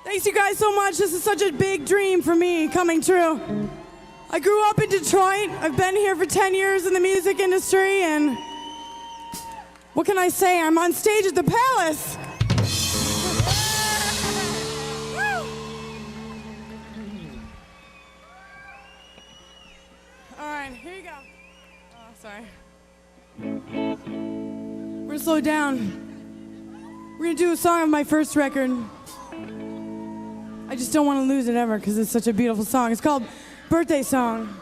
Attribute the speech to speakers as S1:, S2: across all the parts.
S1: Thanks you guys so much. This is such a big dream for me coming true. I grew up in Detroit. I've been here for 10 years in the music industry, and what can I say? I'm on stage at the Palace. All right, here you go. Oh, sorry. We're gonna slow down. We're gonna do a song of my first record. I just don't want to lose it ever because it's such a beautiful song. It's called Birthday Song.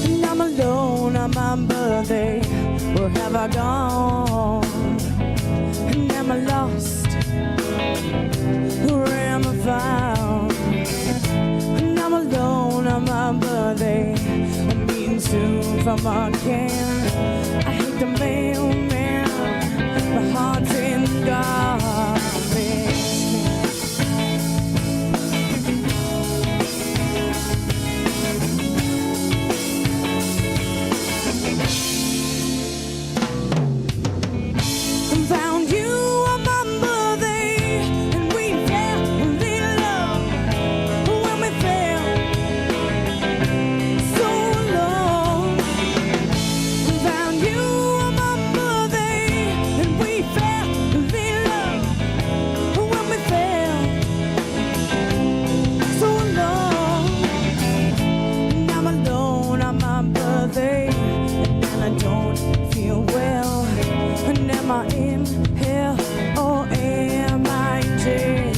S1: And I'm alone on my birthday. Where have I gone? And am I lost? Where am I found? And I'm alone on my birthday. I'm meeting soon from a can. I hate the mailman. My heart's in garbage. Found you on my birthday, and we fell in love when we fell so alone. Found you on my birthday, and we fell in love when we fell so alone. And I'm alone on my birthday, and I don't feel well. And am I in hell or am I in jail?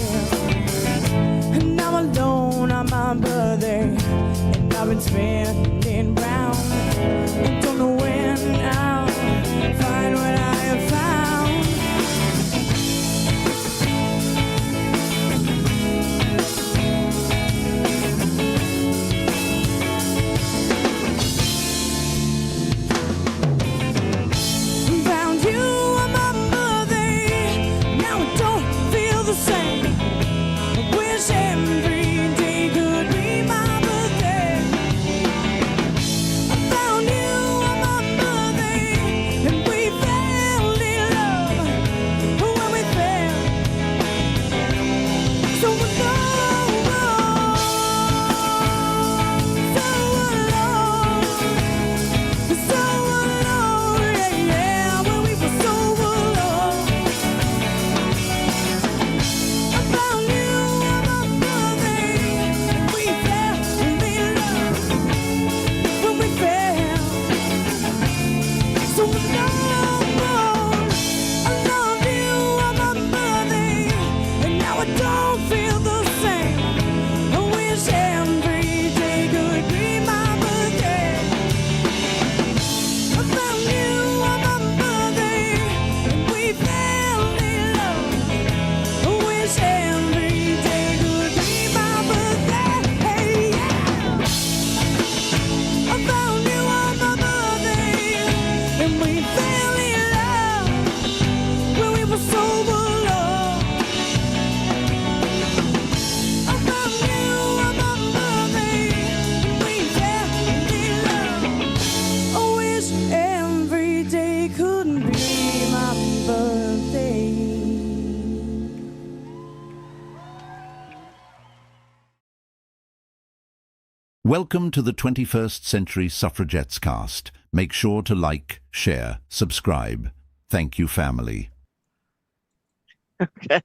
S1: And I'm alone on my birthday, and I've been spinning round. I don't know when I'll find what I have found. Found you on my birthday. Now I don't feel the same. I wish every day could be my birthday. I found you on my birthday, and we fell in love when we fell so alone, so alone, yeah, yeah, when we were so alone. I found you on my birthday, and we fell in love when we fell so alone. I love you on my birthday, and now I don't feel the same. I wish every day could be my birthday. I found you on my birthday, and we fell in love. I wish every day could be my birthday. Yeah. I found you on my birthday, and we fell in love when we were so alone. I found you on my birthday, and we fell in love. I wish every day couldn't be my birthday.
S2: Welcome to the 21st Century Suffragettes cast. Make sure to like, share, subscribe. Thank you, family.
S3: Okay.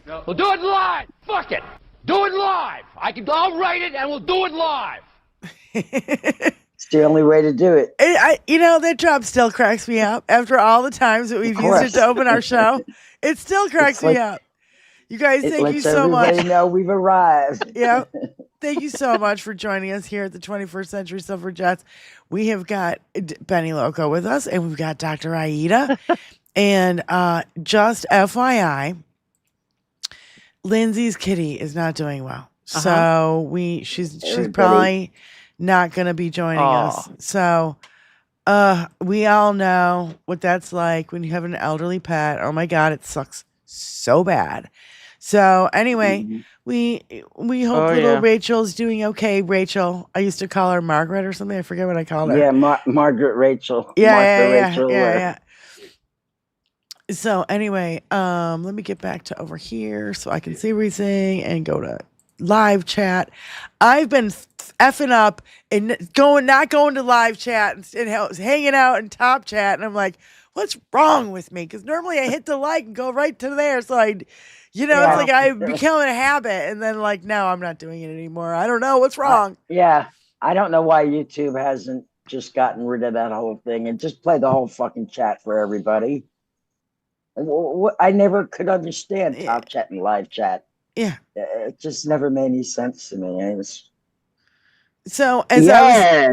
S4: We'll do it live. Fuck it. Do it live. I'll write it and we'll do it live.
S3: It's the only way to do it.
S5: That drop still cracks me up. After all the times that we've used it to open our show, it still cracks me up. You guys, thank you so much.
S3: Everybody know we've arrived.
S5: Yeah. Thank you so much for joining us here at the 21st Century Suffragettes. We have got Benny Loco with us, and we've got Dr. Aida. And just FYI, Lindsay's kitty is not doing well. So she's probably not going to be joining us. So we all know what that's like when you have an elderly pet. Oh my God, it sucks so bad. So anyway,
S3: Mhm.
S5: we hope little Rachel's doing okay. Rachel, I used to call her Margaret or something. I forget what I called her.
S3: Yeah, Margaret Rachel.
S5: Yeah,
S3: Martha
S5: yeah,
S3: Rachel.
S5: yeah. So anyway, let me get back to over here so I can see everything and go to live chat. I've been effing up and not going to live chat and hanging out in top chat, and I'm like, what's wrong with me? Because normally I hit the like and go right to there. So it's like I become a habit, and then like now I'm not doing it anymore. I don't know what's wrong.
S3: I don't know why YouTube hasn't just gotten rid of that whole thing and just play the whole fucking chat for everybody. I never could understand top chat and live chat.
S5: Yeah,
S3: it just never made any sense to me.
S5: So as I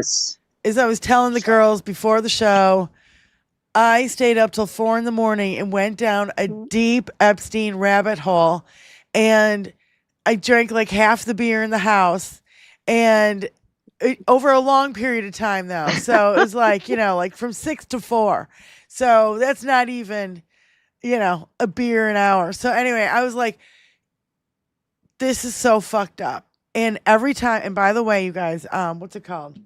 S5: was telling the girls before the show, I stayed up till 4 a.m. and went down a deep Epstein rabbit hole, and I drank like half the beer in the house, and over a long period of time though. So it was like, like from 6 to 4. So that's not even, a beer an hour. So anyway, I was like, this is so fucked up. And every time, and by the way, you guys, what's it called?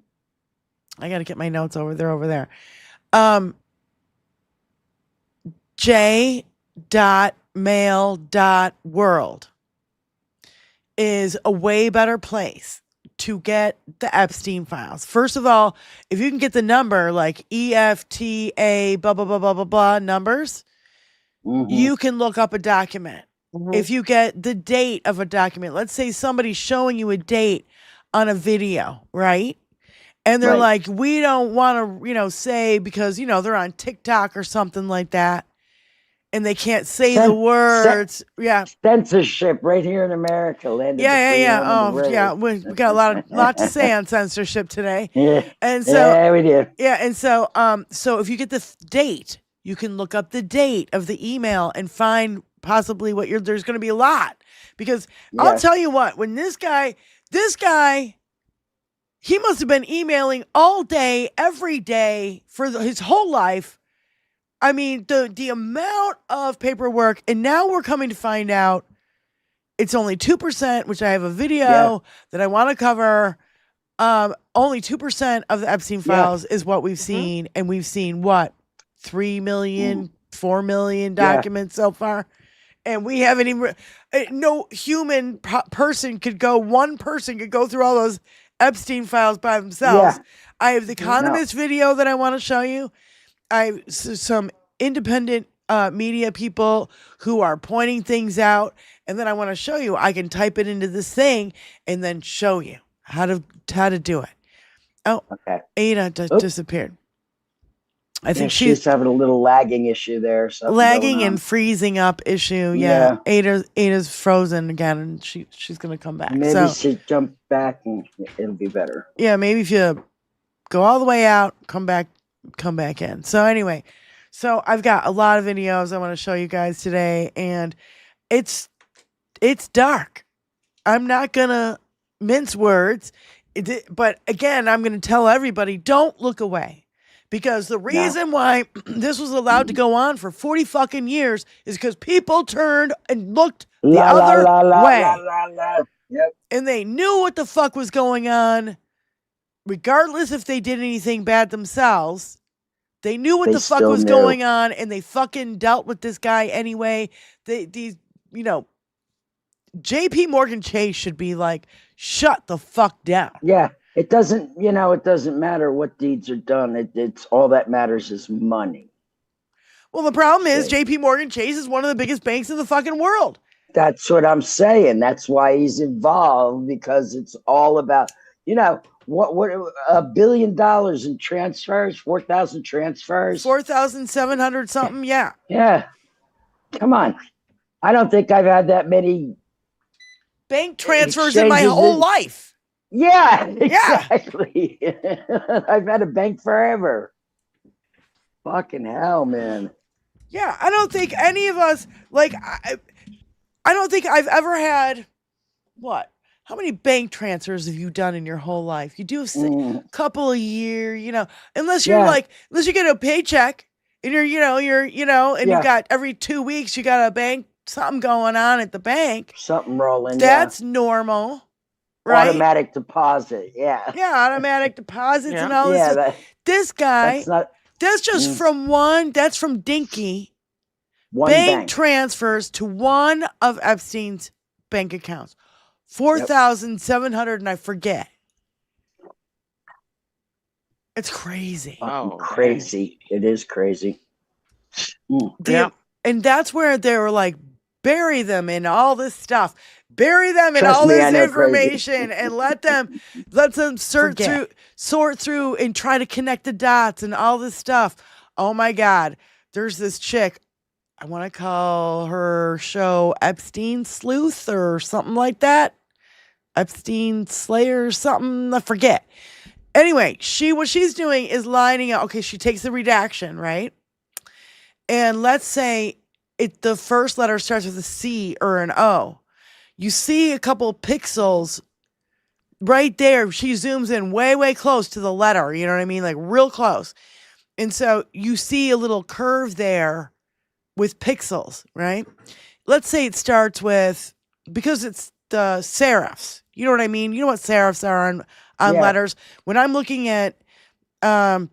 S5: I got to get my notes over there. J.mail.world is a way better place to get the Epstein files. First of all, if you can get the number like EFTA, blah, blah, blah, blah, blah, blah, numbers, you can look up a document. If you get the date of a document, let's say somebody's showing you a date on a video, right? And they're like, we don't want to, say because, they're on TikTok or something like that. And they can't say the words.
S3: Censorship right here in America.
S5: Yeah. Oh, yeah. We got a lot to say on censorship today.
S3: Yeah.
S5: And so,
S3: yeah, we do.
S5: Yeah. And so, so if you get the date, you can look up the date of the email and find possibly there's going to be a lot, because I'll tell you what, when this guy, he must have been emailing all day, every day for his whole life. I mean, the amount of paperwork, and now we're coming to find out it's only 2%, which I have a video that I want to cover. Only 2% of the Epstein files is what we've seen. And we've seen what? 3 million, 4 million documents so far. And we haven't even, no human person could go through all those Epstein files by themselves. I have the Economist video that I want to show you. I have some independent media people who are pointing things out. And then I want to show you, I can type it into this thing and then show you how to do it. Oh, okay. Ada disappeared. I think she's
S3: having a little lagging issue there.
S5: Lagging and freezing up issue. Yeah. Ada's frozen again, and she's gonna come back.
S3: Maybe she jump back and it'll be better.
S5: Yeah, maybe if you go all the way out, come back in. So anyway, I've got a lot of videos I want to show you guys today, and it's dark. I'm not gonna mince words, but again, I'm gonna tell everybody, don't look away. Because the reason why this was allowed to go on for 40 fucking years is because people turned and looked the other way.
S3: Yep.
S5: And they knew what the fuck was going on, regardless if they did anything bad themselves. They knew what the fuck was going on, and they fucking dealt with this guy anyway. JP Morgan Chase should be like, shut the fuck down.
S3: Yeah. It doesn't matter what deeds are done. It's all that matters is money.
S5: Well, the problem is JP Morgan Chase is one of the biggest banks in the fucking world.
S3: That's what I'm saying. That's why he's involved, because it's all about, what $1 billion in transfers, 4,000 transfers,
S5: 4,700 something. Yeah.
S3: Yeah. Come on. I don't think I've had that many
S5: bank transfers in my whole life.
S3: Yeah, exactly. I've had a bank forever. Fucking hell, man.
S5: Yeah, I don't think any of us, I don't think I've ever had, what? How many bank transfers have you done in your whole life? You do a couple a year, unless you're unless you get a paycheck and you're and you got every 2 weeks, you got a bank something going on at the bank.
S3: Something rolling.
S5: That's normal,
S3: yeah.
S5: right?
S3: Automatic deposit. Yeah.
S5: Yeah, automatic deposits and all
S3: Yeah.
S5: this. This guy,
S3: That's
S5: just from one. That's from Dinky.
S3: one
S5: Bank transfers to one of Epstein's bank accounts. 4,700, and I forget. It's crazy.
S3: Crazy. It is crazy.
S5: And that's where they were like, bury them in all this stuff. Bury them in
S3: Trust
S5: all
S3: me, I
S5: this
S3: know
S5: information and let them sort through and try to connect the dots and all this stuff. Oh my God. There's this chick. I want to call her show Epstein Sleuth or something like that. Epstein Slayer or something. I forget. Anyway, what she's doing is lining up. Okay, she takes the redaction, right? And let's say the first letter starts with a C or an O. You see a couple pixels right there. She zooms in way, way close to the letter. You know what I mean? Like real close. And so you see a little curve there with pixels, right? Let's say it starts with, because it's the serifs. You know what I mean? You know what serifs are on letters? When I'm looking at the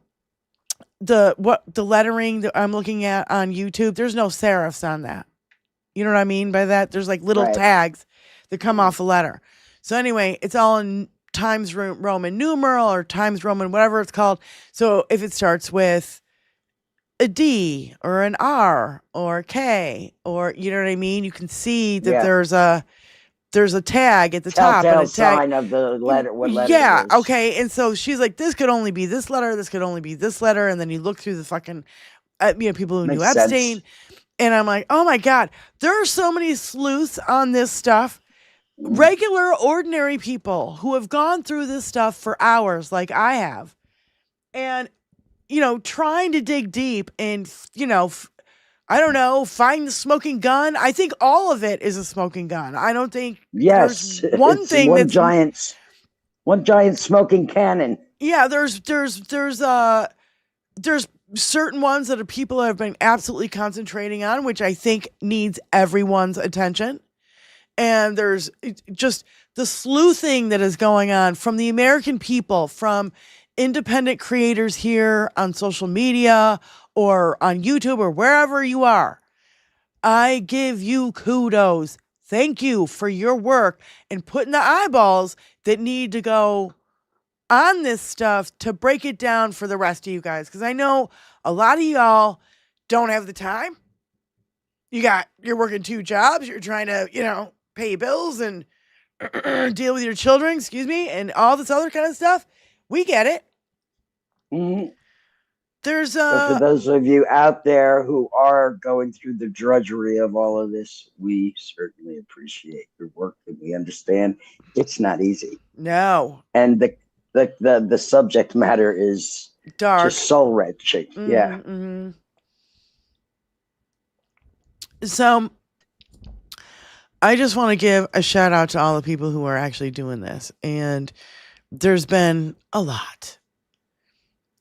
S5: lettering that I'm looking at on YouTube, there's no serifs on that. You know what I mean by that? There's like little tags that come off a letter. So anyway, it's all in Times Roman numeral or Times Roman, whatever it's called. So if it starts with a D or an R or a K, or you know what I mean, you can see that there's a tag at the top and a tag
S3: sign of the letter. What letter?
S5: Yeah.
S3: It is.
S5: Okay. And so she's like, this could only be this letter. This could only be this letter. And then you look through the fucking, people who knew Epstein.
S3: Sense.
S5: And I'm like, oh my God, there are so many sleuths on this stuff. Regular, ordinary people who have gone through this stuff for hours, like I have. And, trying to dig deep and, I don't know, find the smoking gun. I think all of it is a smoking gun. I don't think there's one thing
S3: one giant smoking cannon.
S5: Yeah, there's certain ones that people have been absolutely concentrating on, which I think needs everyone's attention. And there's just the sleuthing that is going on from the American people, from independent creators here on social media or on YouTube or wherever you are. I give you kudos. Thank you for your work and putting the eyeballs that need to go on this stuff to break it down for the rest of you guys. Because I know a lot of y'all don't have the time. You're working 2 jobs. You're trying to, pay your bills and deal with your children, and all this other kind of stuff. We get it.
S3: Mm-hmm.
S5: There's
S3: So for those of you out there who are going through the drudgery of all of this, we certainly appreciate your work, and we understand it's not easy.
S5: No.
S3: And the subject matter is
S5: dark,
S3: just soul wrenching.
S5: Mm-hmm,
S3: yeah.
S5: Mm-hmm. So I just want to give a shout out to all the people who are actually doing this. And there's been a lot.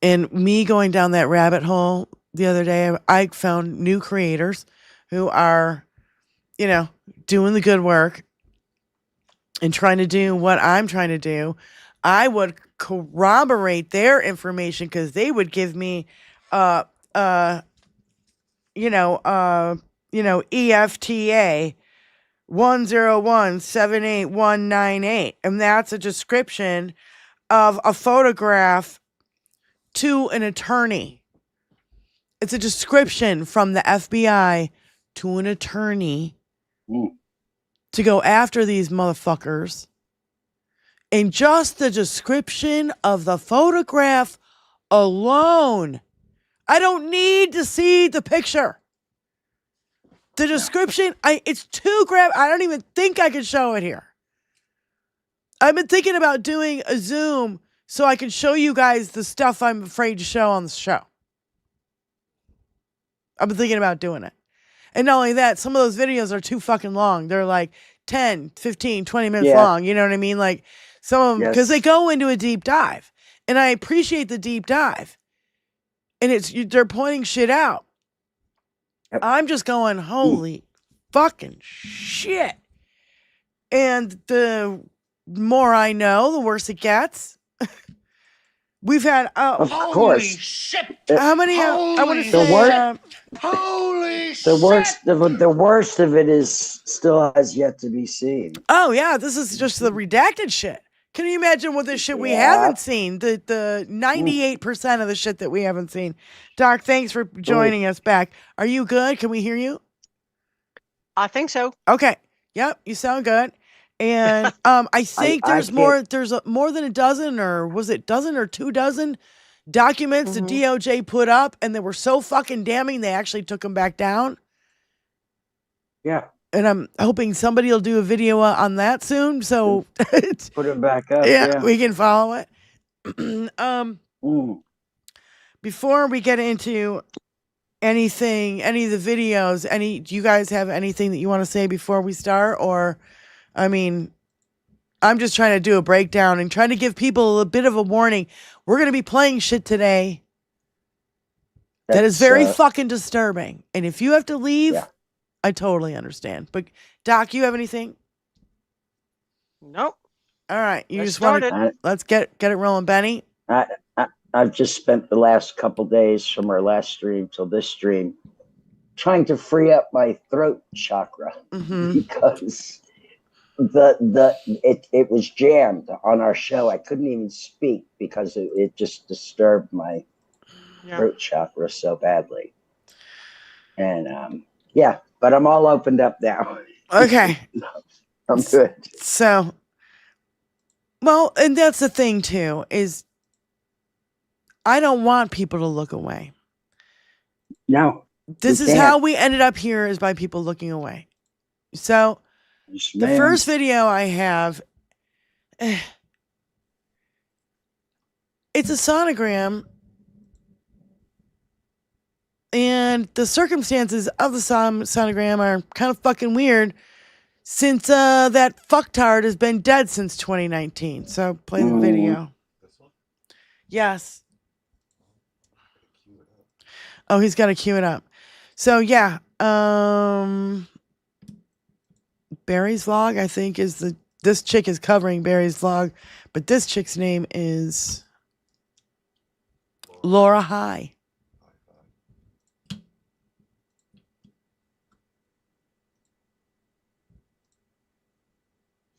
S5: And me going down that rabbit hole the other day, I found new creators who are, doing the good work and trying to do what I'm trying to do. I would corroborate their information because they would give me, EFTA 101-78198. And that's a description of a photograph to an attorney. It's a description from the FBI to an attorney to go after these motherfuckers. And just the description of the photograph alone, I don't need to see the picture. The description, it's too I don't even think I can show it here. I've been thinking about doing a Zoom so I can show you guys the stuff I'm afraid to show on the show. I've been thinking about doing it. And not only that, some of those videos are too fucking long. They're like 10, 15, 20 minutes long. You know what I mean? Like some of them, because they go into a deep dive. And I appreciate the deep dive. And they're pointing shit out. I'm just going, holy fucking shit. And the more I know, the worse it gets. We've had
S3: Of
S4: Holy
S3: course.
S4: shit!
S5: how many? I want to
S4: Holy
S5: say
S3: shit.
S4: Holy
S3: The
S4: shit!
S3: worst, the worst of it is still has yet to be seen.
S5: oh yeah, this is just the redacted shit. Can you imagine what the shit we
S3: Yeah.
S5: haven't seen? The 98% of the shit that we haven't seen. Doc, thanks for joining us back. Are you good? Can we hear you?
S6: I think so.
S5: Okay. Yep, you sound good. And I think
S3: I
S5: there's
S3: can't-
S5: more than a dozen, or was it dozen or 2 dozen documents the DOJ put up, and they were so fucking damning they actually took them back down.
S3: Yeah.
S5: And I'm hoping somebody will do a video on that soon, so
S3: Put it back up.
S5: yeah,
S3: Yeah.
S5: we can follow it.
S3: Mm.
S5: Before we get into anything, any of the videos, do you guys have anything that you want to say before we start? Or, I mean, I'm just trying to do a breakdown and trying to give people a bit of a warning. We're going to be playing shit today that is very fucking disturbing. And if you have to leave,
S3: Yeah.
S5: I totally understand. But Doc, you have anything?
S6: Nope.
S5: All right, you
S6: Let's
S5: just want
S6: start
S5: to
S6: it.
S5: let's get it rolling, Benny.
S3: I've just spent the last couple days from our last stream till this stream trying to free up my throat chakra because it was jammed on our show. I couldn't even speak because it just disturbed my throat chakra so badly. And yeah, but I'm all opened up now.
S5: Okay.
S3: I'm good.
S5: So, well, and that's the thing too, is I don't want people to look away.
S3: No.
S5: This
S3: you
S5: is
S3: can't.
S5: how we ended up here, is by people looking away. So
S3: Yes,
S5: the
S3: ma'am.
S5: first video I have, it's a sonogram, and the circumstances of the sonogram are kind of fucking weird, since that fucktard has been dead since 2019. So play the video. Yes. Oh, he's got to cue it up. So yeah, Barry's vlog, I think, is this chick is covering Barry's vlog, but this chick's name is Laura High.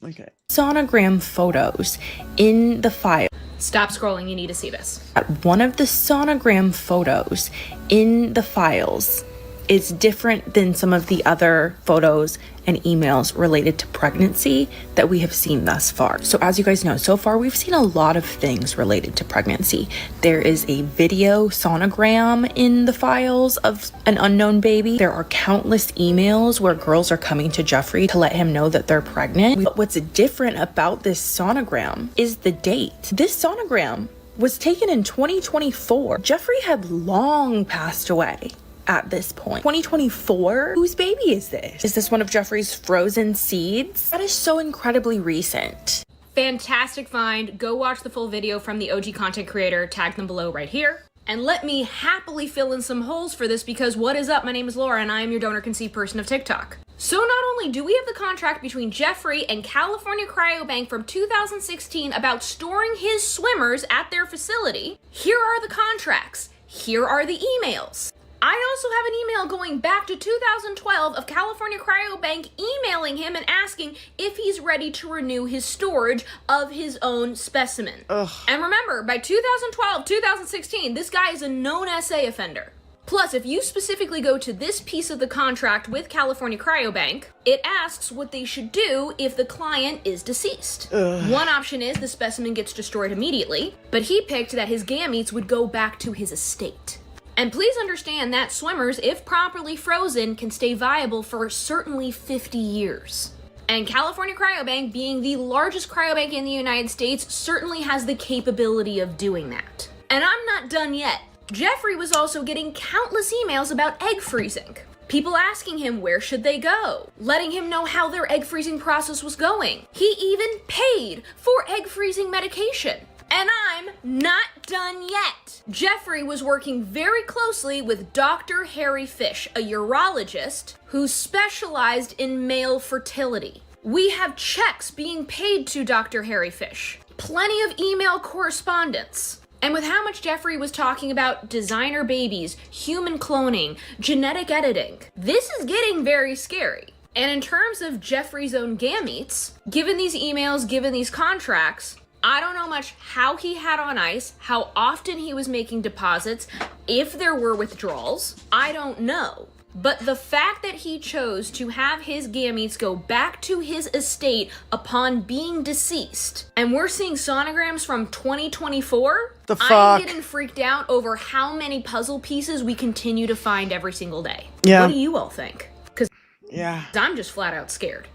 S5: Okay.
S7: Sonogram photos in the file.
S8: Stop scrolling, you need to see this.
S7: One of the sonogram photos in the files is different than some of the other photos and emails related to pregnancy that we have seen thus far. So as you guys know, so far we've seen a lot of things related to pregnancy. There is a video sonogram in the files of an unknown baby. There are countless emails where girls are coming to Jeffrey to let him know that they're pregnant. But what's different about this sonogram is the date. This sonogram was taken in 2024. Jeffrey had long passed away at this point. 2024? Whose baby is this? Is this one of Jeffrey's frozen seeds? That is so incredibly recent.
S8: Fantastic find. Go watch the full video from the OG content creator. Tag them below right here. And let me happily fill in some holes for this, because what is up? My name is Laura and I am your donor conceived person of TikTok. So not only do we have the contract between Jeffrey and California Cryobank from 2016 about storing his swimmers at their facility, here are the contracts. Here are the emails. I also have an email going back to 2012 of California Cryobank emailing him and asking if he's ready to renew his storage of his own specimen. And remember, by 2012, 2016, this guy is a known SA offender. Plus, if you specifically go to this piece of the contract with California Cryobank, it asks what they should do if the client is deceased. One option is the specimen gets destroyed immediately, but he picked that his gametes would go back to his estate. And please understand that swimmers, if properly frozen, can stay viable for certainly 50 years. And California Cryobank, being the largest cryobank in the United States, certainly has the capability of doing that. And I'm not done yet. Jeffrey was also getting countless emails about egg freezing. People asking him where should they go, letting him know how their egg freezing process was going. He even paid for egg freezing medication. And I'm not done yet. Jeffrey was working very closely with Dr. Harry Fish, a urologist who specialized in male fertility. We have checks being paid to Dr. Harry Fish, plenty of email correspondence. And with how much Jeffrey was talking about designer babies, human cloning, genetic editing, this is getting very scary. And in terms of Jeffrey's own gametes, given these emails, given these contracts, I don't know much how he had on ice, how often he was making deposits, if there were withdrawals. I don't know. But the fact that he chose to have his gametes go back to his estate upon being deceased, and we're seeing sonograms from 2024,
S5: The fuck?
S8: I'm getting freaked out over how many puzzle pieces we continue to find every single day.
S5: Yeah.
S8: What do you all think? Because
S5: Yeah.
S8: I'm just flat out scared.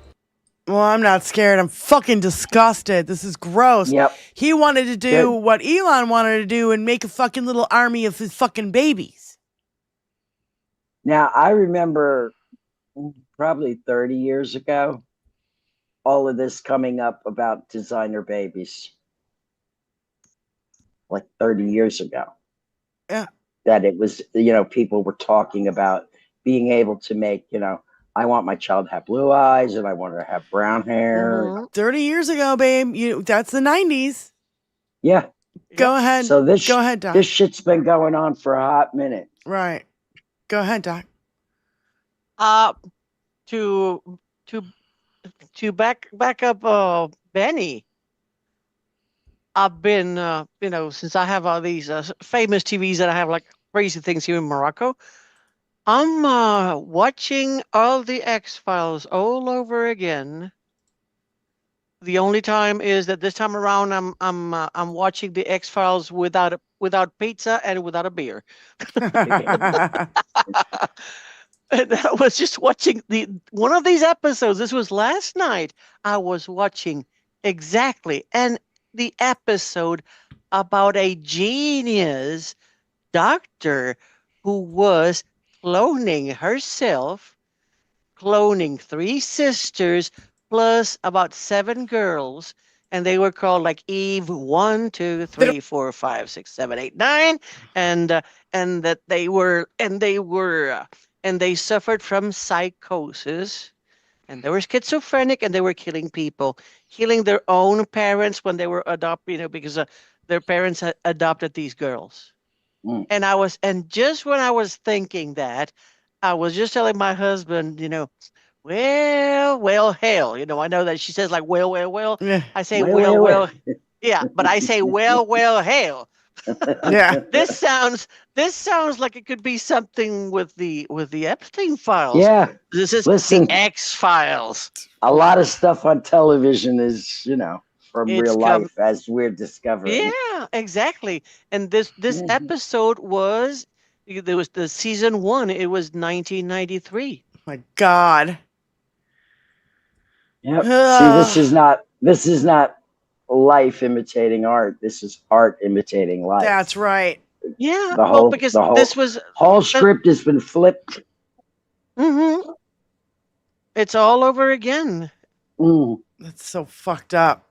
S5: Well, I'm not scared. I'm fucking disgusted. This is gross.
S3: Yep.
S5: He wanted to do
S3: Good.
S5: what Elon wanted to do and make a fucking little army of his fucking babies.
S3: Now, I remember probably 30 years ago, all of this coming up about designer babies. Like 30 years ago.
S5: Yeah.
S3: That it was, people were talking about being able to make, I want my child to have blue eyes and I want her to have brown hair.
S6: Mhm.
S5: 30 years ago, babe. That's the 90s.
S3: Yeah.
S5: Go ahead.
S3: So
S5: Go ahead, Doc.
S3: this shit's been going on for a hot minute.
S5: Right. Go ahead, Doc.
S6: To back up Benny. I've been since I have all these famous TVs that I have like crazy things here in Morocco. I'm watching all the X-Files all over again. The only time is that this time around I'm watching the X-Files without pizza and without a beer. And I was just watching one of these episodes. This was last night. I was watching exactly the episode about a genius doctor who was cloning herself, cloning 3 sisters plus about 7 girls, and they were called like Eve 1, 2, 3, 4, 5, 6, 7, 8, 9, and that they suffered from psychosis, and they were schizophrenic, and they were killing people, killing their own parents when they were adopted, because their parents had adopted these girls.
S3: Mm.
S6: And just when I was thinking that, I was just telling my husband, well, hell, I know that she says like, well.
S5: Yeah.
S6: I say,
S3: Well.
S6: well, yeah, but I say, well, hell.
S5: Yeah.
S6: This sounds like it could be something with the Epstein files.
S3: Yeah.
S6: This is
S3: Listen.
S6: the X-Files.
S3: A lot of stuff on television is, from
S6: It's
S3: real life, as we're discovering.
S6: Yeah, exactly. And this episode there was the season 1. It was 1993.
S5: My God.
S3: Yep. See, this is not life imitating art. This is art imitating life.
S5: That's right.
S6: Yeah, because
S3: the
S6: this was
S3: whole script has been flipped.
S6: Mm-hmm. It's all over again.
S3: Mm.
S5: That's so fucked up.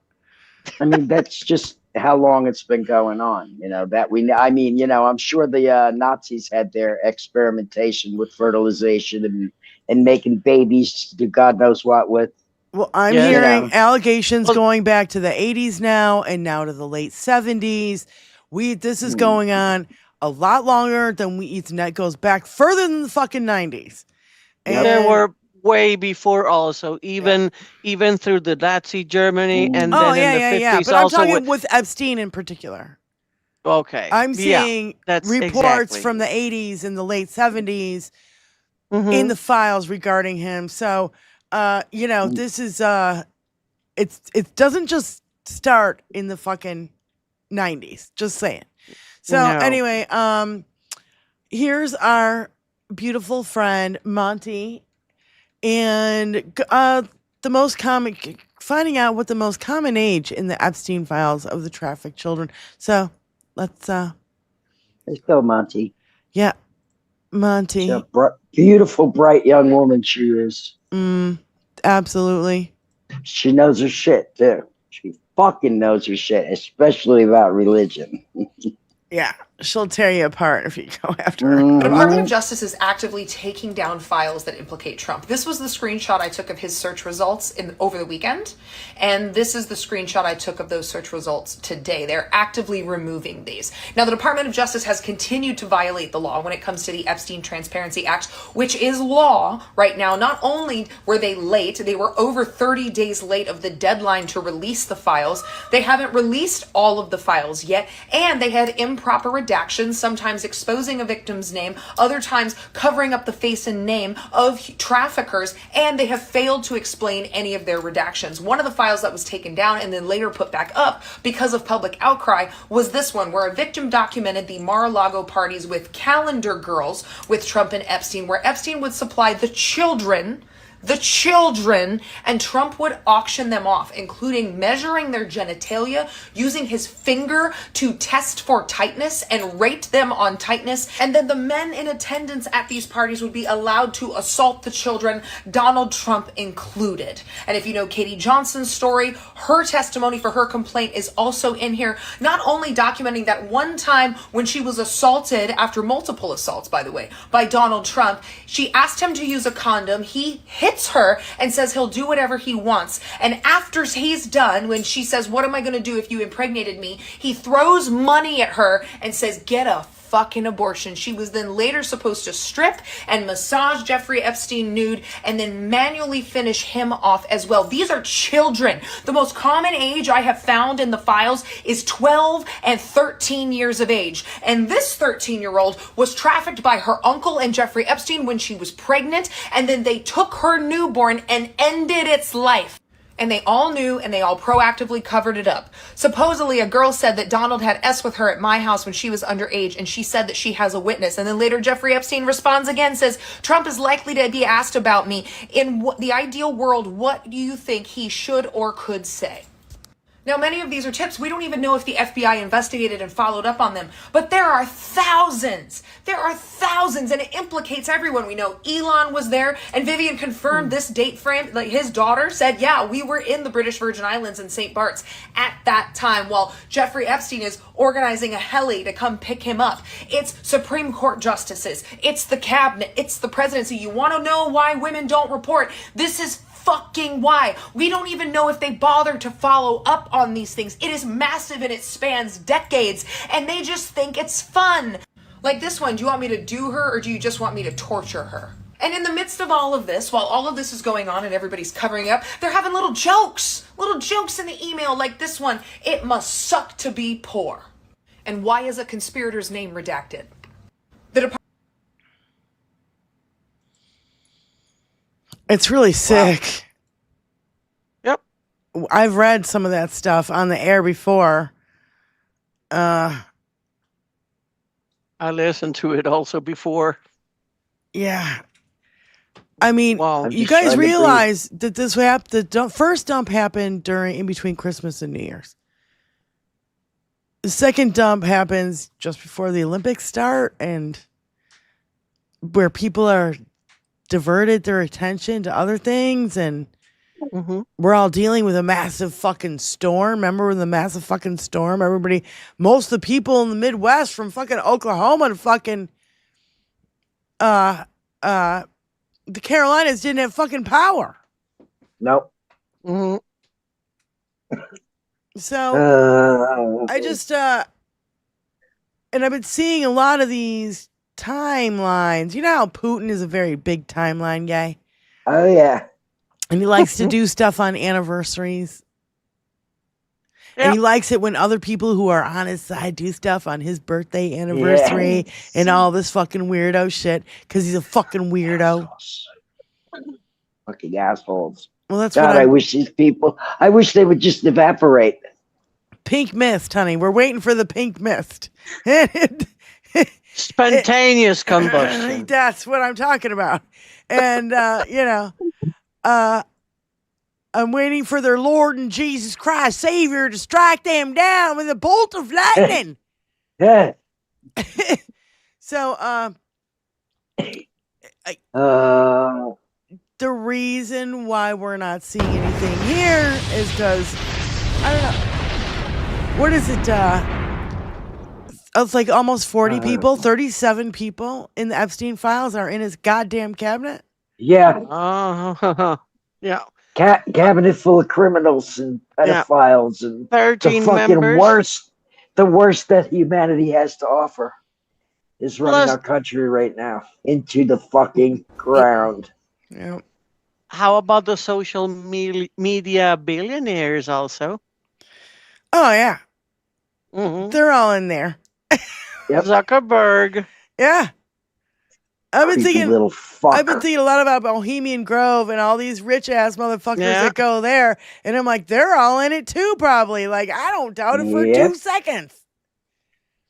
S3: I mean, that's just how long it's been going on. I'm sure the Nazis had their experimentation with fertilization and making babies do God knows what with.
S5: Well, I'm
S6: Yeah.
S5: hearing allegations
S6: Well-
S5: going back to the 80s now and now to the late 70s. This is going on a lot longer than Ethernet goes back further than the fucking 90s.
S3: Yep.
S6: There were way before also, even through the Nazi Germany, and
S5: Oh,
S6: then in the 50s
S5: But I'm
S6: also.
S5: talking with Epstein in particular.
S6: Okay.
S5: I'm
S6: Yeah,
S5: seeing
S6: that's
S5: reports
S6: exactly.
S5: from the 80s and the late 70s
S6: Mhm.
S5: in the files regarding him. So, this is it doesn't just start in the fucking 90s. Just saying. So
S6: No.
S5: anyway, here's our beautiful friend Monty, and the most common, finding out what the most common age in the Epstein files of the trafficked children. So let's
S3: Let's go, Monty.
S5: yeah, Monty.
S3: She's a beautiful, bright young woman she is.
S5: Absolutely.
S3: She knows her shit, too. fucking knows her shit, especially about religion.
S5: Yeah, she'll tear you apart if you go after her.
S9: The Department of Justice is actively taking down files that implicate Trump. This was the screenshot I took of his search results over the weekend, and this is the screenshot I took of those search results today. They're actively removing these. Now, the Department of Justice has continued to violate the law when it comes to the Epstein Transparency Act, which is law right now. Not only were they late, they were over 30 days late of the deadline to release the files. They haven't released all of the files yet, and they had improper redactions, sometimes exposing a victim's name, other times covering up the face and name of traffickers, and they have failed to explain any of their redactions. One of the files that was taken down and then later put back up because of public outcry was this one, where a victim documented the Mar-a-Lago parties with calendar girls with Trump and Epstein, where Epstein would supply the children, and Trump would auction them off, including measuring their genitalia, using his finger to test for tightness and rate them on tightness. And then the men in attendance at these parties would be allowed to assault the children, Donald Trump included. And if you know Katie Johnson's story, her testimony for her complaint is also in here, not only documenting that one time when she was assaulted, after multiple assaults, by the way, by Donald Trump, she asked him to use a condom. He hits her and says he'll do whatever he wants. And after he's done, when she says, "What am I going to do if you impregnated me?" he throws money at her and says, "Get a fucking abortion." She was then later supposed to strip and massage Jeffrey Epstein nude and then manually finish him off as well. These are children. The most common age I have found in the files is 12 and 13 years of age. And this 13-year-old was trafficked by her uncle and Jeffrey Epstein when she was pregnant, and then they took her newborn and ended its life. And they all knew, and they all proactively covered it up. Supposedly, a girl said that Donald had S with her at my house when she was underage, and she said that she has a witness. And then later, Jeffrey Epstein responds again, says, "Trump is likely to be asked about me. In the ideal world, what do you think he should or could say?" Now, many of these are tips. We don't even know if the FBI investigated and followed up on them. But there are thousands. There are thousands, and it implicates everyone. We know Elon was there, and Vivian confirmed this date frame. Like, his daughter said, yeah, we were in the British Virgin Islands in St. Bart's at that time, while Jeffrey Epstein is organizing a heli to come pick him up. It's Supreme Court justices. It's the cabinet. It's the presidency. You want to know why women don't report? This is fucking why. We don't even know if they bothered to follow up on these things. It is massive and it spans decades, and they just think it's fun. Like this one, do you want me to do her, or do you just want me to torture her? And in the midst of all of this, while all of this is going on and everybody's covering up, they're having little jokes in the email, like this one: "It must suck to be poor." And why is a conspirator's name redacted?
S5: It's really sick.
S6: Yep.
S5: I've read some of that stuff on the air before.
S6: I listened to it also before.
S5: Yeah. I mean,
S6: Wow.
S5: you guys realize that this happened. The first dump happened in between Christmas and New Year's. The second dump happens just before the Olympics start, and where people are diverted their attention to other things, and we're all dealing with a massive fucking storm. Remember when the massive fucking storm? Most of the people in the Midwest, from fucking Oklahoma to fucking the Carolinas, didn't have fucking power.
S3: Nope.
S6: Mm-hmm.
S5: So I just and I've been seeing a lot of these timelines. You know how Putin is a very big timeline guy?
S3: Oh, yeah.
S5: And he likes to do stuff on anniversaries. And he likes it when other people who are on his side do stuff on his birthday anniversary and all this fucking weirdo shit, because he's a fucking weirdo.
S3: Fucking assholes.
S5: Well, that's
S3: God,
S5: what
S3: I wish they would just evaporate.
S5: Pink mist, honey. We're waiting for the pink mist.
S6: Spontaneous combustion.
S5: That's what I'm talking about. And, I'm waiting for their Lord and Jesus Christ Savior to strike them down with a bolt of lightning.
S3: Yeah.
S5: So, the reason why we're not seeing anything here is because I don't know. What is it? It's like almost 40 people, 37 people in the Epstein files are in his goddamn cabinet.
S3: Yeah,
S6: Yeah.
S3: cabinet full of criminals and pedophiles and
S6: 13
S3: the fucking
S6: members.
S3: the worst that humanity has to offer is running
S6: Plus-
S3: our country right now into the fucking ground.
S5: Yeah.
S6: How about the social media billionaires also?
S5: Oh yeah,
S6: Mhm.
S5: they're all in there.
S3: Yep.
S6: Zuckerberg.
S5: Yeah. I've been
S3: Creepy
S5: thinking.
S3: little fucker.
S5: I've been thinking a lot about Bohemian Grove and all these rich ass motherfuckers
S6: Yeah.
S5: that go there, and I'm like, they're all in it too, probably. Like, I don't doubt it for
S3: Yep.
S5: 2 seconds.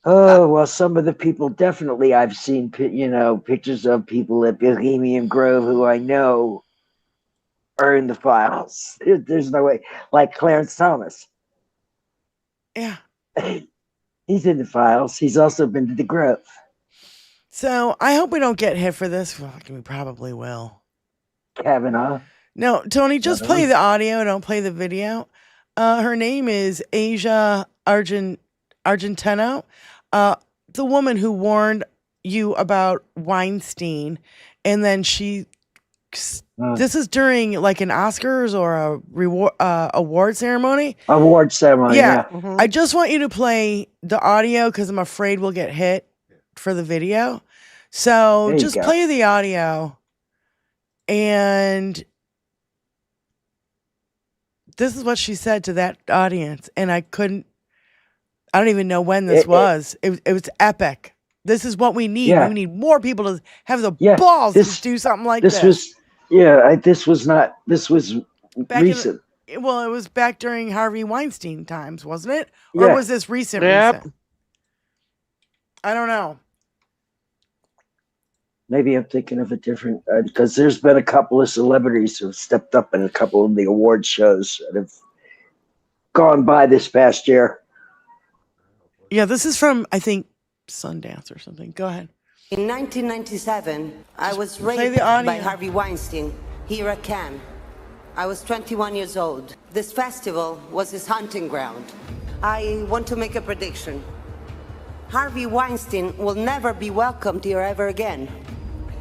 S3: Oh, well, some of the people definitely I've seen, pictures of people at Bohemian Grove who I know are in the files. There's no way. Like Clarence Thomas.
S5: Yeah.
S3: He's in the files. He's also been to the Grove.
S5: So I hope we don't get hit for this. Well, we probably will.
S3: Kavanaugh.
S5: No, Tony, just
S3: Kavanaugh.
S5: play the audio. Don't play the video. Her name is Asia Argentino. The woman who warned you about Weinstein, and then this is during like an Oscars or a award ceremony.
S3: Award ceremony, yeah.
S6: Mhm.
S5: I just want you to play the audio because I'm afraid we'll get hit for the video. So
S3: There you
S5: just
S3: go.
S5: play the audio. And this is what she said to that audience. And I don't even know when this was. It was epic. This is what we need.
S3: Yeah.
S5: We need more people to have the
S3: Yeah,
S5: balls
S3: this-
S5: to do something like
S3: This
S5: this.
S3: this was
S5: Back in-
S3: recent.
S5: Well, it was back during Harvey Weinstein times, wasn't it?
S3: Yeah.
S5: Or was this recent?
S6: Yep.
S5: Recent? I don't know.
S3: Maybe I'm thinking of a different, because there's been a couple of celebrities who have stepped up in a couple of the award shows that have gone by this past year.
S5: Yeah, this is from, I think, Sundance or something. Go ahead.
S10: In 1997, I was
S5: play
S10: raped
S5: the audio.
S10: by Harvey Weinstein here at Cannes. I was 21 years old. This festival was his hunting ground. I want to make a prediction. Harvey Weinstein will never be welcomed here ever again.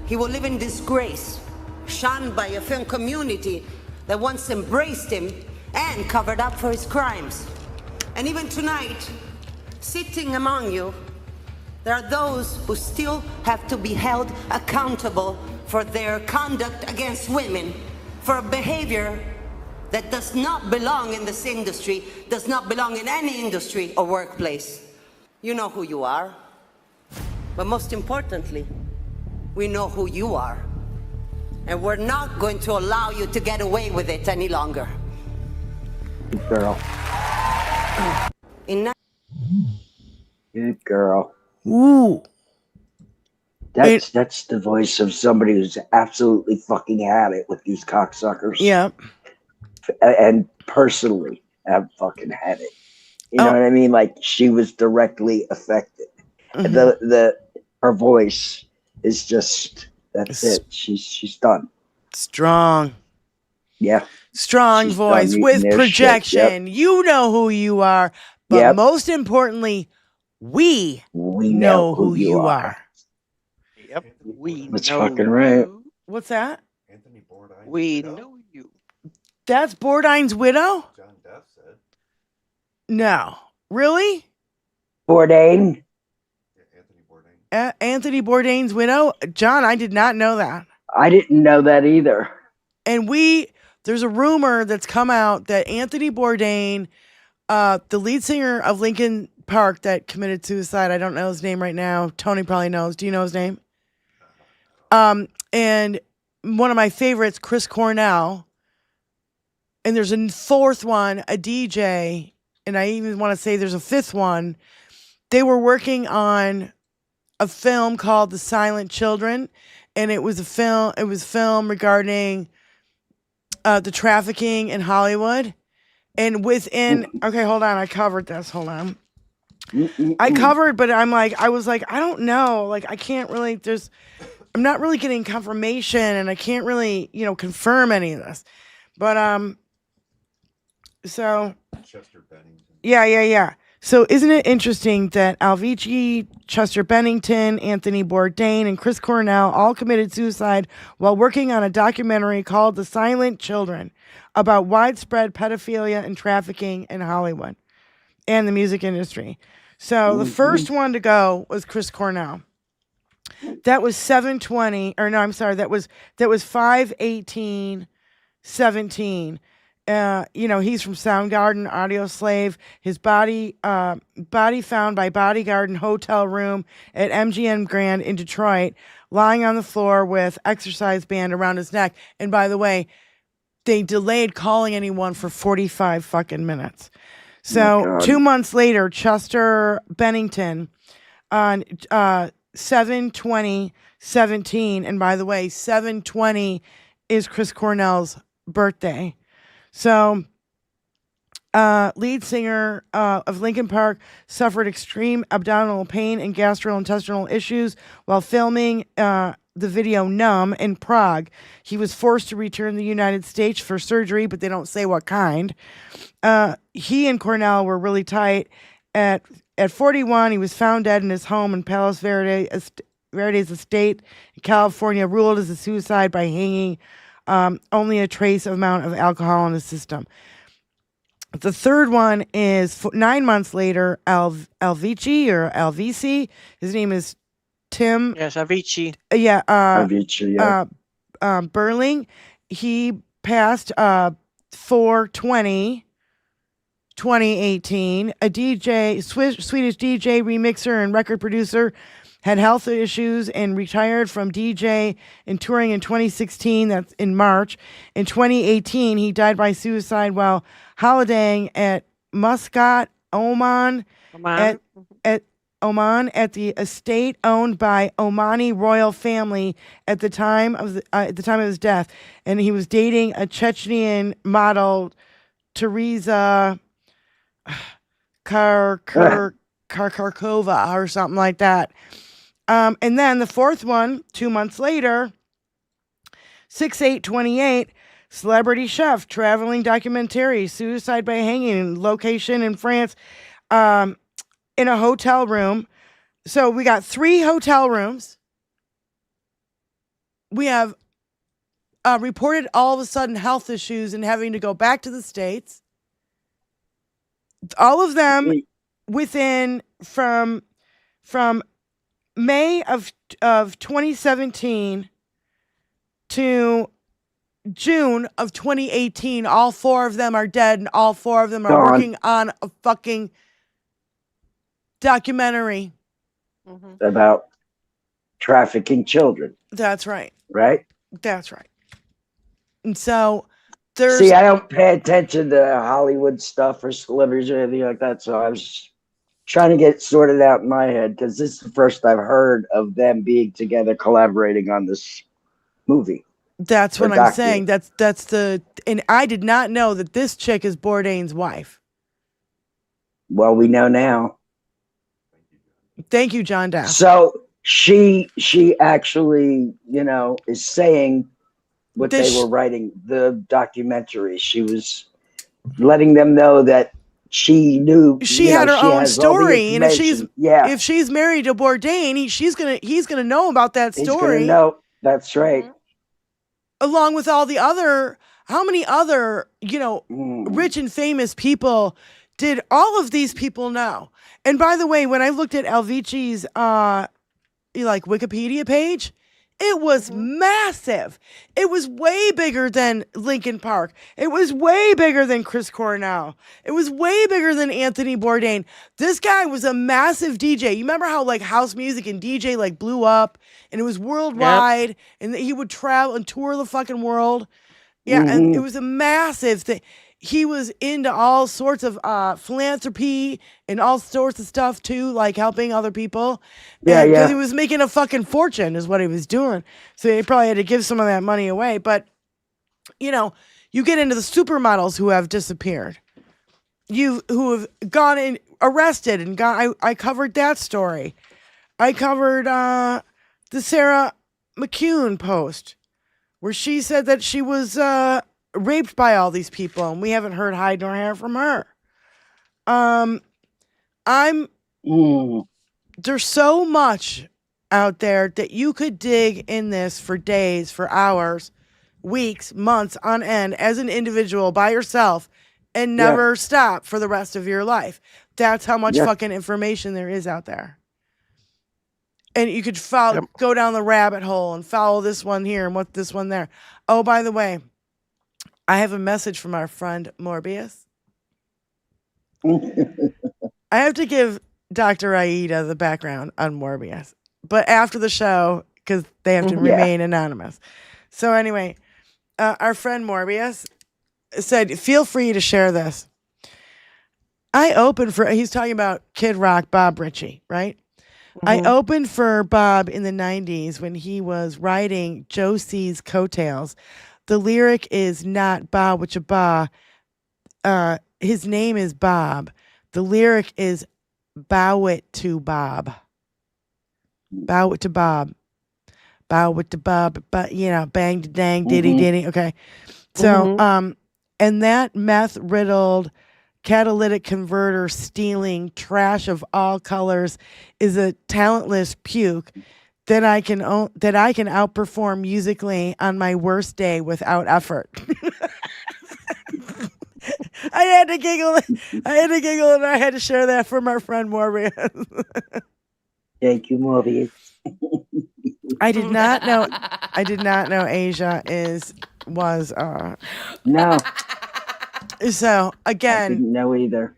S10: He will live in disgrace, shunned by a film community that once embraced him and covered up for his crimes. And even tonight, sitting among you, there are those who still have to be held accountable for their conduct against women, for a behavior that does not belong in this industry, does not belong in any industry or workplace. You know who you are, but most importantly, we know who you are. And we're not going to allow you to get away with it any longer.
S3: Good girl.
S10: In
S3: Good girl.
S5: Ooh.
S3: That's the voice of somebody who's absolutely fucking had it with these cocksuckers.
S5: Yeah.
S3: And personally have fucking had it. You know what I mean? Like she was directly affected.
S5: Mhm.
S3: Her voice is just that's it. She's done.
S5: Strong.
S3: Yeah.
S5: Strong
S3: She's
S5: voice
S3: done
S5: with
S3: eating their shit,
S5: projection. You know who you are. But
S3: Yep.
S5: most importantly, we know who you are.
S6: Yep. We
S3: That's
S6: know
S3: fucking right.
S6: you.
S5: What's that?
S6: We know you.
S5: That's Bourdain's widow? No. Really?
S3: Bourdain.
S5: Anthony Bourdain's widow? John, I did not know that.
S3: I didn't know that either.
S5: And there's a rumor that's come out that Anthony Bourdain, the lead singer of Linkin Park that committed suicide, I don't know his name right now. Tony probably knows. Do you know his name? And one of my favorites, Chris Cornell. And there's a fourth one, a DJ. And I even want to say there's a fifth one. They were working on a film called The Silent Children. And it was film regarding the trafficking in Hollywood. And okay, hold on. I covered this. Hold on. I covered, but I was like, I don't know. Like, I can't really, I'm not really getting confirmation and I can't really, confirm any of this. But, so Yeah. So isn't it interesting that Avicii, Chester Bennington, Anthony Bourdain, and Chris Cornell all committed suicide while working on a documentary called The Silent Children about widespread pedophilia and trafficking in Hollywood and the music industry. So the first one to go was Chris Cornell. That was 7/20, or no, I'm sorry, that was 5/18/17. He's from Soundgarden, Audio Slave. His body found by bodyguard in hotel room at MGM Grand in Detroit, lying on the floor with exercise band around his neck. And by the way, they delayed calling anyone for 45 fucking minutes. So 2 months later, Chester Bennington on 7/20/17, and by the way, 7/20 is Chris Cornell's birthday. So, lead singer of Linkin Park suffered extreme abdominal pain and gastrointestinal issues while filming the video Numb in Prague. He was forced to return to the United States for surgery, but they don't say what kind. He and Cornell were really tight. At 41, he was found dead in his home in Palos Verdes estate in California, ruled as a suicide by hanging. Only a trace amount of alcohol in his system. The third one is 9 months later, Avicii or Alvici. His name is Tim.
S6: Yes, Avicii.
S3: Avicii, yeah.
S5: Berling. He passed 4/20/2018. A DJ, Swedish DJ, remixer, and record producer. Had health issues and retired from DJ and touring in 2016. That's in March. In 2018, he died by suicide while holidaying at Muscat, Oman. At Oman at the estate owned by Omani royal family at the time of his death, and he was dating a Chechnyan model, Teresa Karkarkova or something like that. And then the fourth one, 2 months later, 6/8/28, celebrity chef, traveling documentary, suicide by hanging, location in France, in a hotel room. So we got 3 hotel rooms. We have reported all of a sudden health issues and having to go back to the States. All of them within from May of 2017 to June of 2018, all 4 of them are dead, and all 4 of them are working on a fucking documentary
S3: about trafficking children.
S5: That's right.
S3: Right?
S5: That's right. And so there's...
S3: See, I don't pay attention to Hollywood stuff or celebrities or anything like that, so I was trying to get sorted out in my head because this is the first I've heard of them being together collaborating on this movie.
S5: That's what I'm saying. That's the, and I did not know that this chick is Bourdain's wife.
S3: Well, we know now.
S5: Thank you, John Dow.
S3: So she actually, is saying what they were writing, the documentary. She was letting them know that she knew
S5: she had her own story, and if she's married to Bourdain, he's gonna know about that story.
S3: He's gonna know. That's right.
S5: Along with all the other, how many other rich and famous people did all of these people know? And by the way, when I looked at Alvici's Wikipedia page, it was massive. It was way bigger than Linkin Park. It was way bigger than Chris Cornell. It was way bigger than Anthony Bourdain. This guy was a massive DJ. You remember how house music and DJ blew up and it was worldwide, and he would travel and tour the fucking world. Yeah, and it was a massive thing. He was into all sorts of philanthropy and all sorts of stuff too, like helping other people. Because he was making a fucking fortune is what he was doing. So he probably had to give some of that money away. But, you get into the supermodels who have disappeared. Who have gone and arrested and I covered that story. I covered the Sarah McCune post where she said that she was raped by all these people, and we haven't heard hide nor hair from her. I'm there's so much out there that you could dig in this for days, for hours, weeks, months on end as an individual by yourself and never stop for the rest of your life. That's how much fucking information there is out there. And you could go down the rabbit hole and follow this one here and what this one there. Oh, by the way, I have a message from our friend Morbius. I have to give Dr. Aida the background on Morbius, but after the show, because they have to remain anonymous. So anyway, our friend Morbius said, feel free to share this. He's talking about Kid Rock, Bob Ritchie, right? I opened for Bob in the 90s when he was writing Josie's Coattails. The lyric is not Bob with a ba. His name is Bob. The lyric is bow it to Bob. Bow it to Bob. Bow it to Bob. But bang to dang, diddy diddy. Okay. So and that meth riddled catalytic converter stealing trash of all colors is a talentless puke that I can outperform musically on my worst day without effort. I had to giggle and I had to share that from our friend Morbius.
S3: Thank you, Morbius.
S5: I did not know Asia was
S3: no.
S5: So again,
S3: I didn't know either.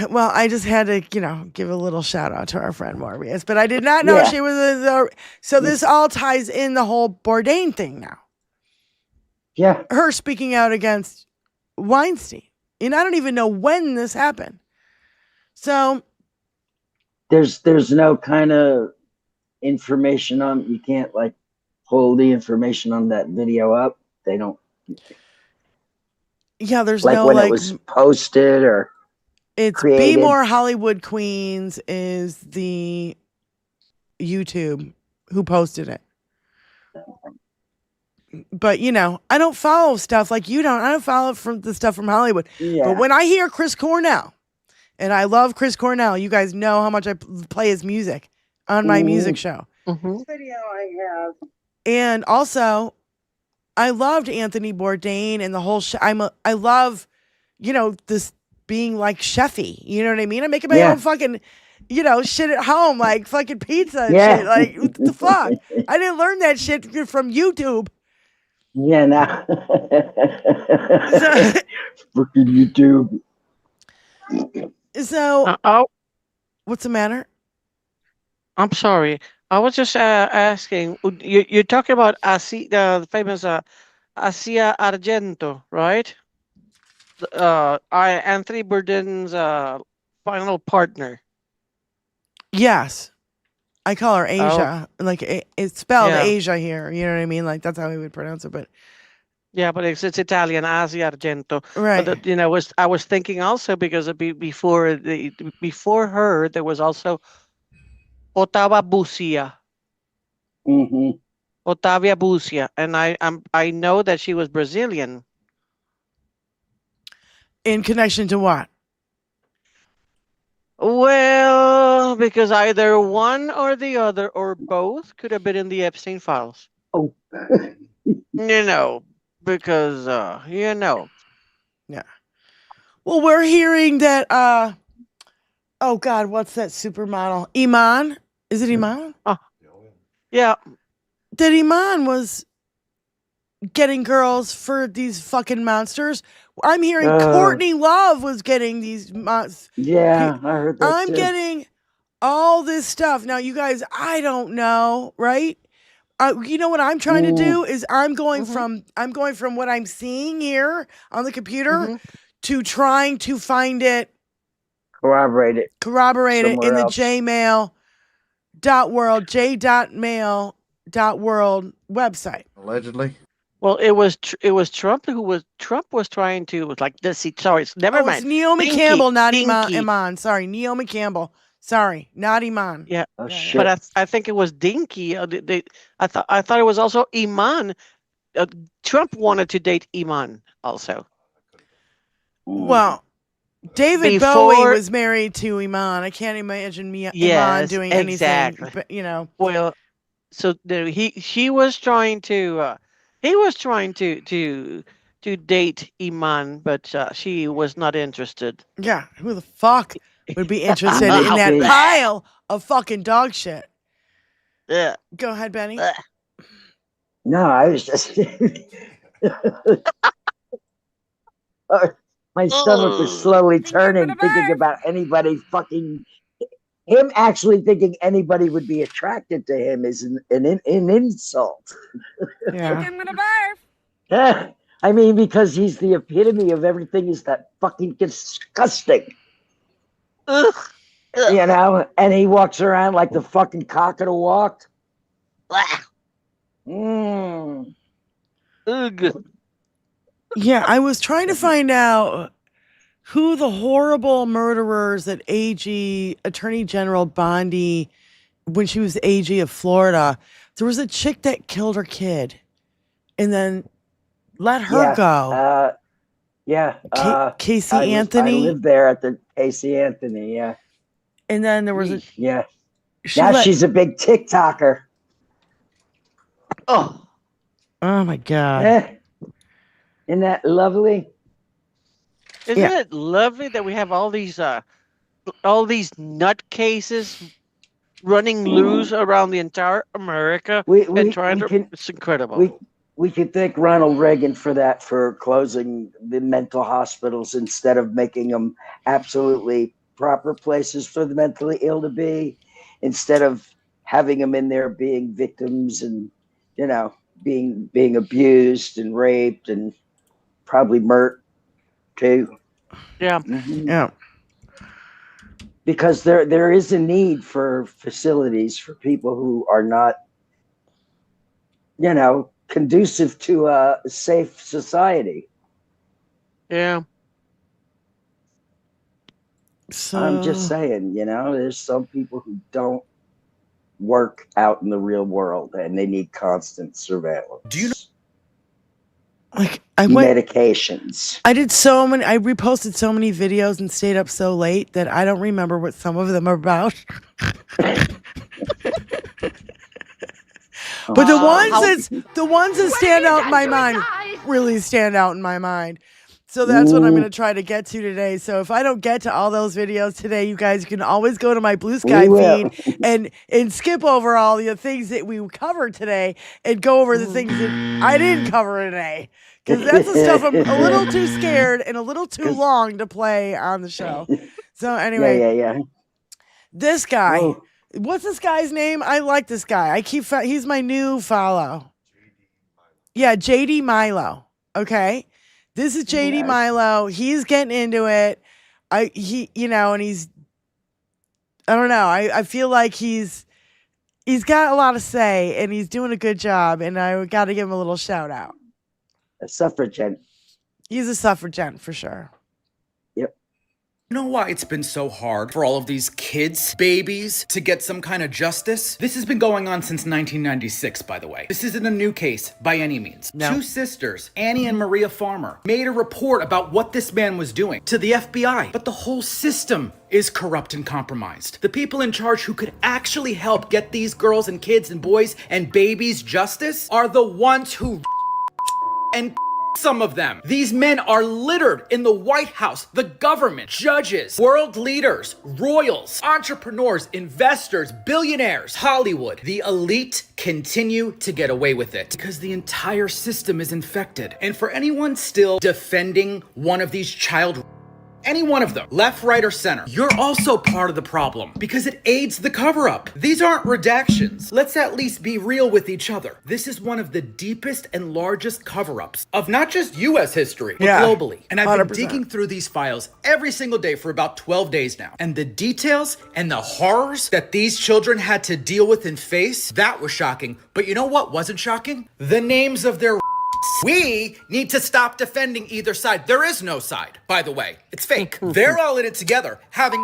S5: Well, I just had to, give a little shout out to our friend Morbius, but I did not know she was so this all ties in the whole Bourdain thing now.
S3: Yeah.
S5: Her speaking out against Weinstein. And I don't even know when this happened. So
S3: there's no kind of information on, you can't pull the information on that video up. They don't.
S5: Yeah, there's
S3: no when it was posted or
S5: it's
S3: created.
S5: Be More Hollywood Queens is the YouTube who posted it. But I don't follow stuff like you don't. I don't follow from the stuff from Hollywood.
S3: Yeah.
S5: But when I hear Chris Cornell, and I love Chris Cornell, you guys know how much I play his music on my music show.
S3: Video I have.
S5: And also, I loved Anthony Bourdain and the whole show. I love, this being like chefy. You know what I mean? I'm making my own fucking, shit at home, like fucking pizza and shit. Like, what the fuck? I didn't learn that shit from YouTube.
S3: Yeah, no. Freaking YouTube.
S5: So, what's the matter?
S6: I'm sorry. I was just asking. You're talking about the famous Asia Argento, right? Anthony Bourdain's final partner.
S5: Yes. I call her Asia. Like it's spelled Asia here. You know what I mean? Like that's how we would pronounce it. But
S6: yeah, but it's Italian, Asia Argento.
S5: Right.
S6: But, I was thinking also because before her there was also Ottavia Busia. Ottavia Busia, and I know that she was Brazilian.
S5: In connection to what?
S6: Well, because either one or the other or both could have been in the Epstein files.
S3: Oh.
S6: Because
S5: Yeah. Well, we're hearing that oh God, what's that supermodel? Iman? Is it Iman?
S6: Yeah.
S5: That Iman was getting girls for these fucking monsters. I'm hearing Courtney Love was getting these
S3: yeah, I heard that
S5: I'm
S3: too.
S5: getting all this stuff. Now, you guys, I don't know, right? You know what I'm trying to do is I'm going from what I'm seeing here on the computer to trying to find it, corroborate it in the j.mail.world website.
S11: Allegedly.
S6: Well, it was Trump Trump was trying to never mind.
S5: It's Naomi Campbell, not Iman. Sorry, Naomi Campbell. Sorry, not Iman.
S6: Yeah,
S3: shit.
S6: But I think it was Dinky. I thought it was also Iman. Trump wanted to date Iman also.
S5: Well, David Bowie was married to Iman. I can't imagine Iman doing anything, but, you know.
S6: Well, so he was trying to date Iman, but she was not interested.
S5: Yeah, who the fuck would be interested in that pile of fucking dog shit?
S6: Yeah.
S5: Go ahead, Benny.
S3: No, I was just my stomach was slowly turning, thinking about anybody fucking him. Actually, thinking anybody would be attracted to him is an insult.
S5: Yeah.
S3: I mean, because he's the epitome of everything is that fucking disgusting.
S6: Ugh.
S3: You know, and he walks around like the fucking cock of the walk.
S6: Ugh.
S5: Yeah, I was trying to find out who the horrible murderers that Attorney General Bondi, when she was the AG of Florida, there was a chick that killed her kid and then let her go. Casey Anthony.
S3: I lived there at the Casey Anthony, yeah.
S5: And then there was
S3: she's a big TikToker.
S6: Oh
S5: my God.
S3: Isn't that lovely?
S6: Isn't it lovely that we have all these nutcases running loose around the entire America it's incredible.
S3: We could thank Ronald Reagan for closing the mental hospitals instead of making them absolutely proper places for the mentally ill to be, instead of having them in there being victims and, you know, being abused and raped and probably murdered too.
S6: Yeah.
S3: Mm-hmm.
S5: Yeah.
S3: Because there is a need for facilities for people who are not, you know, conducive to a safe society.
S6: Yeah.
S5: So
S3: I'm just saying, you know, there's some people who don't work out in the real world and they need constant surveillance.
S11: Do you know?
S5: Like
S3: medications.
S5: I reposted so many videos and stayed up so late that I don't remember what some of them are about. But the ones that stand out in my mind really stand out in my mind. So that's what I'm going to try to get to today. So if I don't get to all those videos today, you guys can always go to my Blue Sky feed and skip over all the things that we covered today and go over the things that I didn't cover today. Because that's the stuff I'm a little too scared and a little too long to play on the show. So anyway, this guy, what's this guy's name? I like this guy. He's my new follow. Yeah, JD Milo. Okay. This is JD Milo. He's getting into it. And he's, I don't know. I feel like he's got a lot to say and he's doing a good job. And I got to give him a little shout out.
S3: A suffragette.
S5: He's a suffragette for sure.
S3: Yep.
S11: You know why it's been so hard for all of these kids, babies, to get some kind of justice? This has been going on since 1996, by the way. This isn't a new case by any means.
S5: No.
S11: Two sisters, Annie and Maria Farmer, made a report about what this man was doing to the FBI. But the whole system is corrupt and compromised. The people in charge who could actually help get these girls and kids and boys and babies justice are the ones who and some of them. These men are littered in the White House, the government, judges, world leaders, royals, entrepreneurs, investors, billionaires, Hollywood. The elite continue to get away with it because the entire system is infected. And for anyone still defending one of these any one of them, left, right, or center, you're also part of the problem because it aids the cover-up. These aren't redactions. Let's at least be real with each other. This is one of the deepest and largest cover-ups of not just U.S. history, but globally. And I've
S5: 100%.
S11: been digging through these files every single day for about 12 days now. And the details and the horrors that these children had to deal with and face, that was shocking. But you know what wasn't shocking? The names of their We need to stop defending either side. There is no side, by the way. It's fake. They're all in it together, having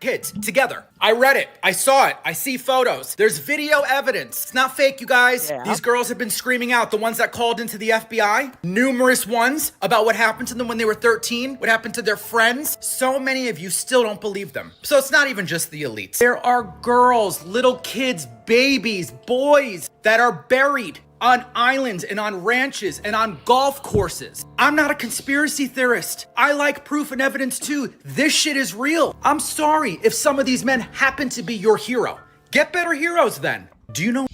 S11: kids together. I read it. I saw it. I see photos. There's video evidence. It's not fake, you guys.
S6: Yeah.
S11: These girls have been screaming out, the ones that called into the FBI, numerous ones about what happened to them when they were 13, what happened to their friends. So many of you still don't believe them. So it's not even just the elites. There are girls, little kids, babies, boys that are buried on islands and on ranches and on golf courses. I'm not a conspiracy theorist. I like proof and evidence too. This shit is real. I'm sorry if some of these men happen to be your hero. Get better heroes then. Do you know?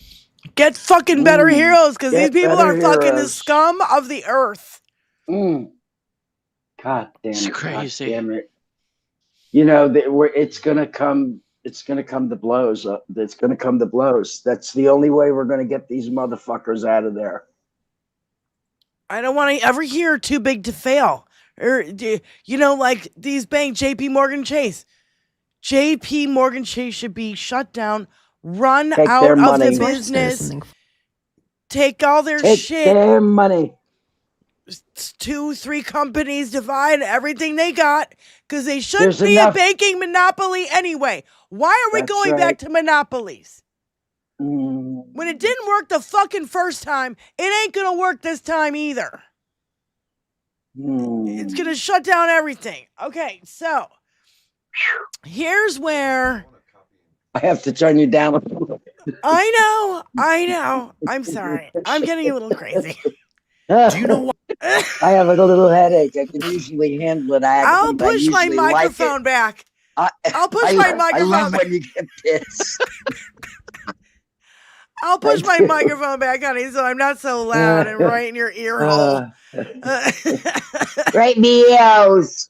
S5: Get fucking better heroes, because these
S3: get
S5: people
S3: better
S5: are fucking the
S3: heroes.
S5: scum of the earth.
S3: God damn
S6: It's
S3: it!
S6: crazy.
S3: God damn it! You know it's gonna come. It's gonna come to blows. It's gonna come to blows. That's the only way we're gonna get these motherfuckers out of there.
S5: I don't want to ever hear too big to fail. Or, like these banks, JP Morgan Chase. JP Morgan Chase should be shut down, run
S3: Take
S5: out
S3: their
S5: of
S3: money.
S5: the business, take all their
S3: Take
S5: shit.
S3: their money.
S5: 2-3 companies divide everything they got, because they shouldn't
S3: There's
S5: be
S3: enough-
S5: a banking monopoly anyway. Why are we
S3: That's
S5: going
S3: right.
S5: back to monopolies?
S3: Mm,
S5: When it didn't work the fucking first time, it ain't gonna work this time either. It's gonna shut down everything. Okay, so here's where
S3: I have to turn you down a little.
S5: I know. I'm sorry. I'm getting a little crazy.
S11: Do you know what?
S3: I have a little headache. I can usually handle it.
S5: I'll
S3: but I
S5: push my
S3: usually like it.
S5: microphone back. I'll push
S3: I
S5: my
S3: love
S5: microphone back.
S3: when you get pissed.
S5: I'll push my microphone back, honey, so I'm not so loud and right in your ear hole.
S3: Right meows.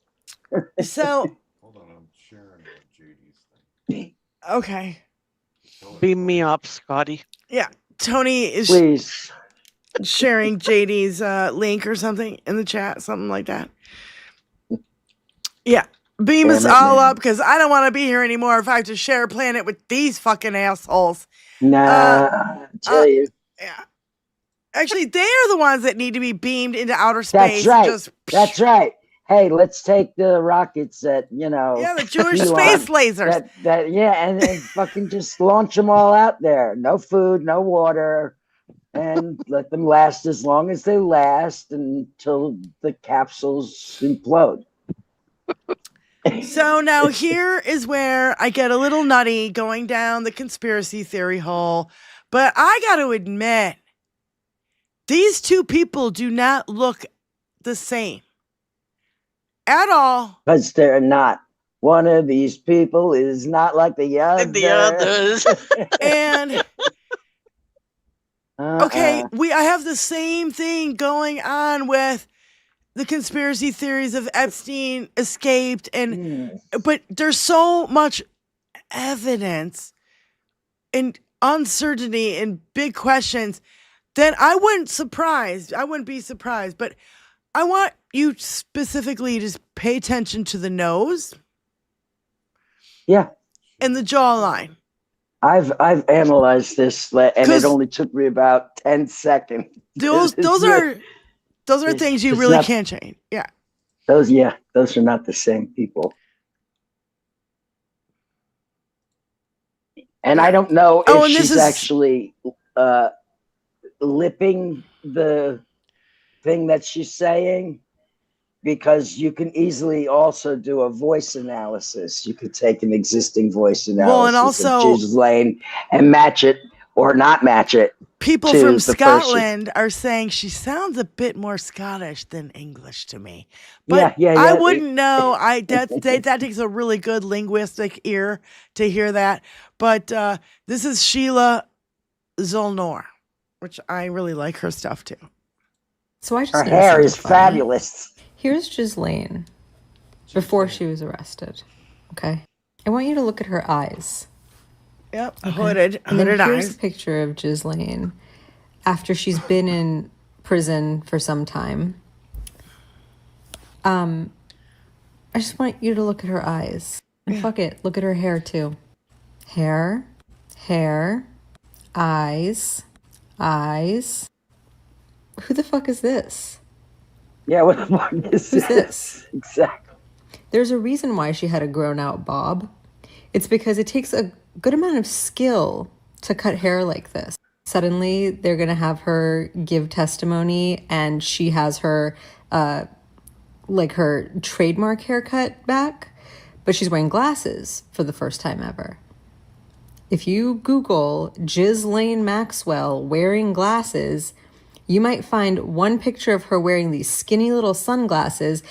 S5: So, okay.
S6: Beam me up, Scotty.
S5: Yeah. Tony is
S3: Please.
S5: sharing JD's link or something in the chat, something like that. Yeah. Beam us all up, because I don't want to be here anymore if I have to share a planet with these fucking assholes.
S3: Nah, I tell you.
S5: Yeah. Actually, they are the ones that need to be beamed into outer space.
S3: That's right.
S5: Just,
S3: That's right. Hey, let's take the rockets that,
S5: yeah, the Jewish
S3: Elon,
S5: space lasers.
S3: and fucking just launch them all out there. No food, no water, and let them last as long as they last until the capsules implode.
S5: So now here is where I get a little nutty going down the conspiracy theory hole. But I got to admit, these two people do not look the same at all.
S3: Because they're not. One of these people is not like the other.
S6: And the others.
S5: And okay, I have the same thing going on with the conspiracy theories of Epstein escaped, but there's so much evidence and uncertainty and big questions that I wouldn't be surprised, but I want you specifically to just pay attention to the nose.
S3: Yeah.
S5: And the jawline.
S3: I've analyzed this, and it only took me about 10 seconds.
S5: Those are things you really can't change. Yeah.
S3: Those are not the same people. And I don't know if she's actually lipping the thing that she's saying, because you can easily also do a voice analysis. You could take an existing voice analysis of Ghislaine and match it or not match it.
S5: People from Scotland are saying she sounds a bit more Scottish than English to me. But
S3: yeah.
S5: I wouldn't know. That takes a really good linguistic ear to hear that. But this is Sheila Zolnor, which I really like her stuff too.
S12: So I just
S3: her hair is fabulous.
S12: Here's Ghislaine before she was arrested. Okay, I want you to look at her eyes.
S5: Yep,
S12: okay.
S5: Hooded
S12: Here's
S5: eyes.
S12: a picture of Ghislaine after she's been in prison for some time. I just want you to look at her eyes. And fuck it, look at her hair too. Hair, eyes. Who the fuck is this?
S3: Yeah, what the fuck is
S12: this?
S3: Exactly.
S12: There's a reason why she had a grown out bob. It's because it takes a good amount of skill to cut hair like this. Suddenly, they're going to have her give testimony, and she has her, her trademark haircut back, but she's wearing glasses for the first time ever. If you Google Ghislaine Maxwell wearing glasses, you might find one picture of her wearing these skinny little sunglasses